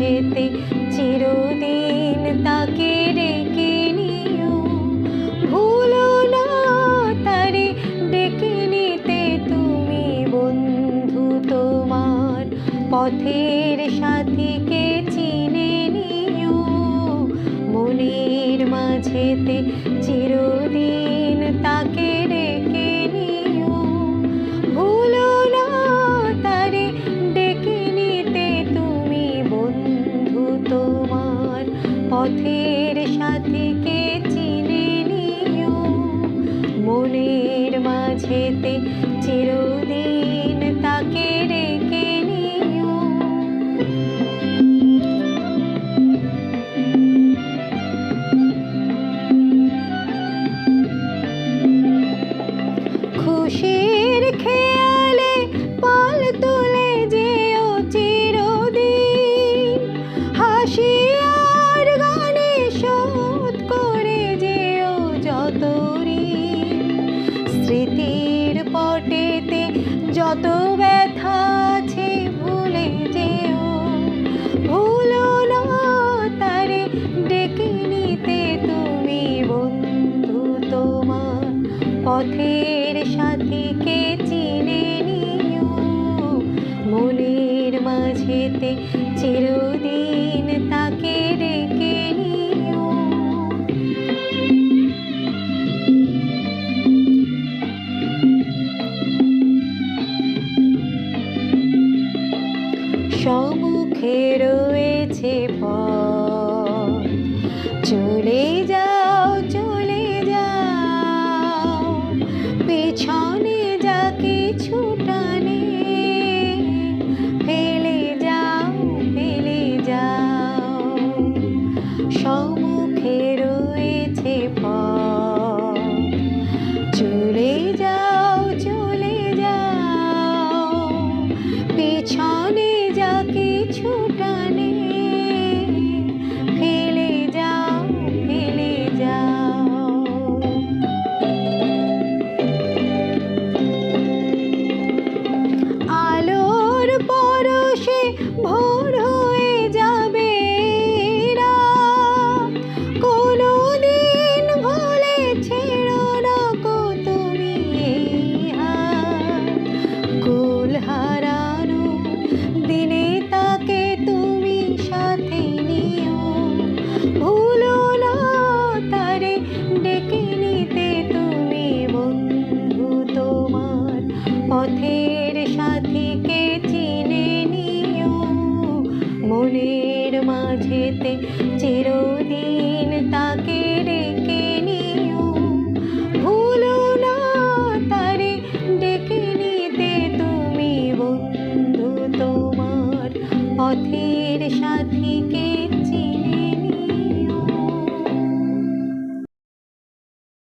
মাঝেতে চিরদিন তাকে রেখে নিও। ভুলো না তারে ডেকে নিতে তুমি বন্ধু তোমার পথের সাথীকে চিনে নিও। মনের মাঝেতে চিরদিন তাকে রেখে নিও। ভুলো না তারে ডেকে নিতে তুমি বন্ধু তোমার পথের সাথীকে চিনে নিও। মনের মাঝেতে চিরদিন তাকে রেখে নিও। খুশির খেয়ালে পাল তুলে যেও চিরদিন। হাসি আর গানে শোধ করে যেও যত ঋণ। স্মৃতির পটেতে যত ব্যথা আছে ভুলে যেও। ভুলো না তারে ডেকে নিতে তুমি বন্ধু তোমার পথের সাথীকে চিনে নিও। মনের মাঝেতে চিরদিন তাকে রেখে নিও। সম্মুখে রয়েছে পথ, চলে যাও চলে যাও। পেছনে যা কিছু টানে ফেলে যাও ফেলে যাও। সম্মুখে রয়েছে পথ, চলে যাও চলে যাও। পেছনে যা কিছু টানে ফেলে যাও ফেলে যাও। আলোর পরশে ভোর হয়ে যাবে রাত। কোনো দিন ভুলে ছেড়ো না গো তুমি এই হাত। কুল হারানো দিনে তাকে তুমি সাথে নিও। ভুলো না তারে ডেকে নিতে তুমি বন্ধু তোমার পথের সাথীকে চিনে নিও। মনের মাঝেতে চিরদিন তাকে রেখে নিও। ভুলো না তারে ডেকে নিতে তুমি বন্ধু তোমার পথে